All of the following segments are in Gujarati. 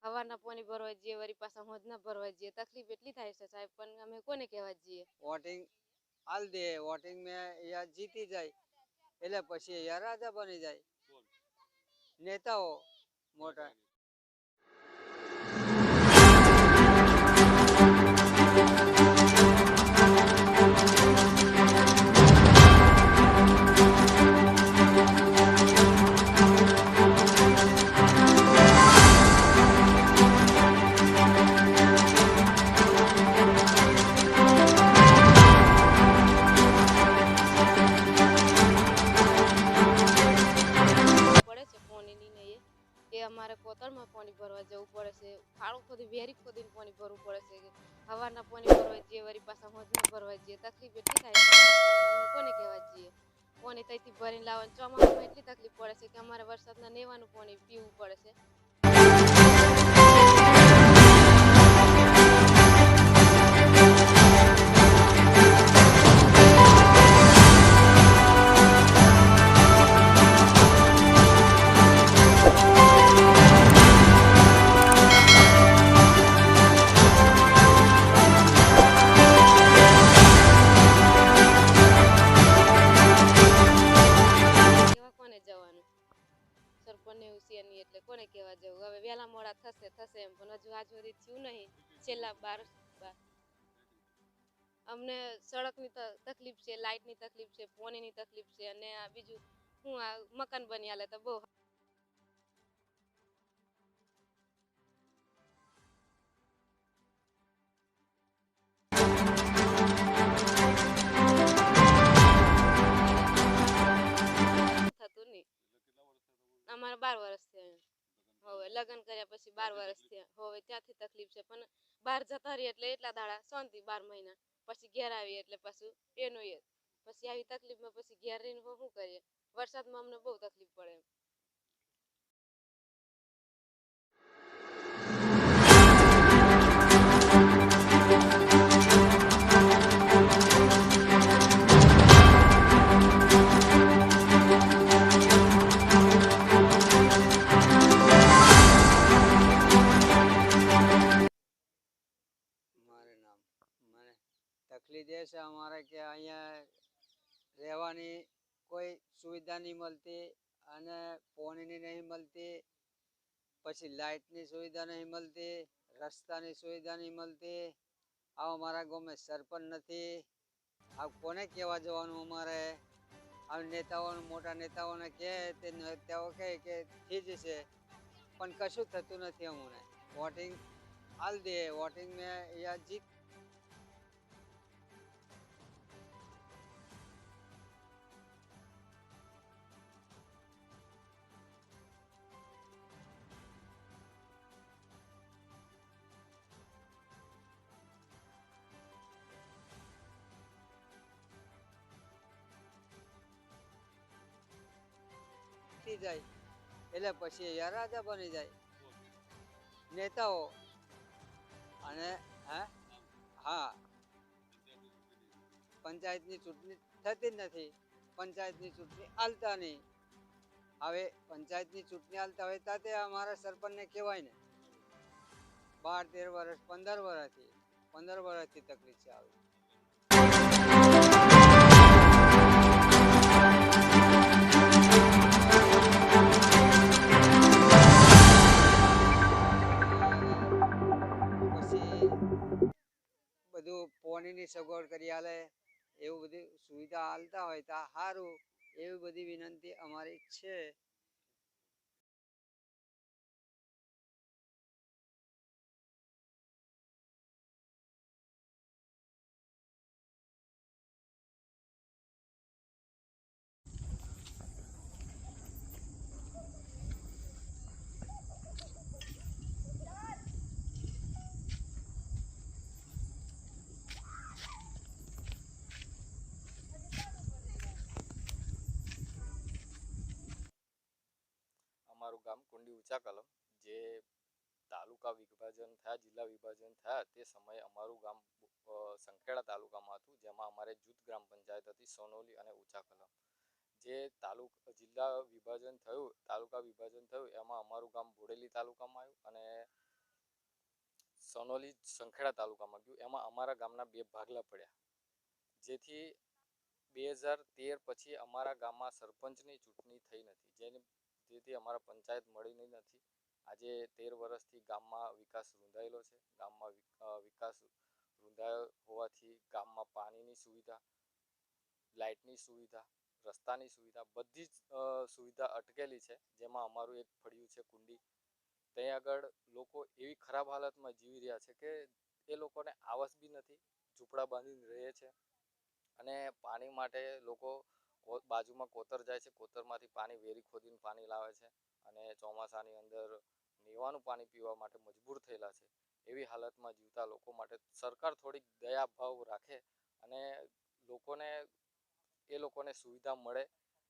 હવારના પાણી ભરવા જઈએ વળી પાછા હોજના ભરવા જઈએ તકલીફ એટલી થાય છે સાહેબ પણ અમે કોને કહેવા જઈએ વોટિંગ હાલ દે વોટિંગ में या जीती જાય એટલે પછી યાર રાજા બની જાય નેતાઓ મોટા કે અમારે કોતરમાં પાણી ભરવા જવું પડે છે ખાડું ખોદી વેરી ખોદીને પાણી ભરવું પડે છે હવારના પાણી ભરવા જઈએ વળી પાછા હોજના ભરવા જઈએ તકલીફ એટલી થાય છે અમે કોને કહેવા જઈએ પાણી ત્યાંથી ભરીને લાવવાનું ચોમાસામાં એટલી તકલીફ પડે છે કે અમારે વરસાદના નેવાનું પાણી પીવું પડે છે એટલે કોને કહેવા જવું હવે વેલા મોડા થશે એમ પણ હજુ આજ સુધી થયું નહીં છેલ્લા 12 અમને સડકની તકલીફ છે લાઇટની તકલીફ છે પાણીની તકલીફ છે અને આ બીજું હું આ મકાન બની આલે તો બહુ થતું નહીં અમારે 12 વર્ષ થયા હવે લગ્ન કર્યા પછી 12 વર્ષ થયા હવે ત્યાંથી તકલીફ છે પણ બહાર જતા રહી એટલે એટલા દાડા શાંતિ 12 મહિના પછી ઘેર આવી એટલે પાછું એનું એ પછી આવી તકલીફમાં પછી ઘેર રહીને શું કરીએ વરસાદમાં અમને બહુ તકલીફ પડે તકલીફ એ છે અમારે કે અહીંયા રહેવાની કોઈ સુવિધા નહીં મળતી અને પાણીની નહીં મળતી પછી લાઇટની સુવિધા નહીં મળતી રસ્તાની સુવિધા નહીં મળતી આ અમારા ગામમાં સરપંચ નથી આ કોને કહેવા જવાનું અમારે આ નેતાઓને મોટા નેતાઓને કહે તે નેતાઓ કહે કે થઈ જશે પણ કશું થતું નથી અમને વોટિંગ હાલ દે વોટિંગ મેં યા જીત જાય એટલે પછી યાર રાજા બની જાય નેતાઓ અને હા પંચાયતની ચૂંટણી થતી જ નથી પંચાયતની ચૂંટણી હાલતા નહીં હવે પંચાયતની ચૂંટણી હાલતા હોય તાતે અમારા સરપંચને કહેવાય ને 12-13 વર્ષ 15 વર્ષથી તકલીફ છે આવી બધું પાણીની સગવડ કરી આલે એવું બધી સુવિધા હાલતા હોય તો સારું એવી બધી વિનંતી અમારી છે અમારું ગામ કુંડી ઊંચા કલમ જે તાલુકા વિભાજન થયા જિલ્લા વિભાજન થયા તે સમયે અમારું ગામ સંખેડા તાલુકામાં હતું જેમાં અમારે જૂથ ગ્રામ પંચાયત હતી સોનોલી અને ઊંચા કલમ જે જિલ્લા વિભાજન થયું તાલુકા વિભાજન થયું એમાં અમારું ગામ બોડેલી તાલુકામાં આવ્યું અને સનોલી સંખેડા તાલુકામાં ગયું. એમાં અમારા ગામના 2 ભાગલા પડ્યા, જેથી 2013 પછી અમારા ગામમાં સરપંચની ચૂંટણી થઈ નથી, જેથી અમારા પંચાયત મળી નથી. આજે 13 વર્ષથી ગામમાં વિકાસ રૂંધાયેલો છે. ગામમાં વિકાસ રૂંધાયો હોવાથી ગામમાં પાણીની સુવિધા, લાઇટની સુવિધા, રસ્તાની સુવિધા, બધી જ સુવિધા અટકેલી છે. જેમાં અમારું એક ફળિયું છે કુંડી, ત્યાં આગળ લોકો એવી ખરાબ હાલતમાં જીવી રહ્યા છે કે એ લોકોને આવાસ બી નથી, ઝૂંપડા બાંધીને રહે છે. અને પાણી માટે લોકો બાજુમાં કોતર જાય છે, કોતરમાંથી પાણી વેરી ખોદીને પાણી લાવે છે અને ચોમાસાની અંદર પીવાનું પાણી પીવા માટે મજબૂર થયેલા છે. એવી હાલતમાં જીવતા લોકો માટે સરકાર થોડીક દયાભાવ રાખે અને લોકોને સુવિધા મળે.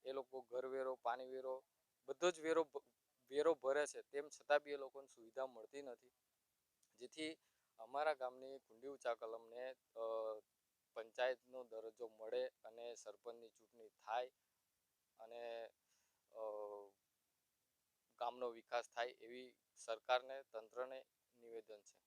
એ લોકો ઘરવેરો, પાણી વેરો, બધો જ વેરો ભરે છે, તેમ છતાં બી એ લોકોને સુવિધા મળતી નથી. જેથી અમારા ગામની કુંડી ઊંચા કલમને પંચાયતનો દરજ્જો મળે અને સરપંચની ચૂંટણી થાય અને ગામનો વિકાસ થાય એવી સરકારને, તંત્રને નિવેદન છે.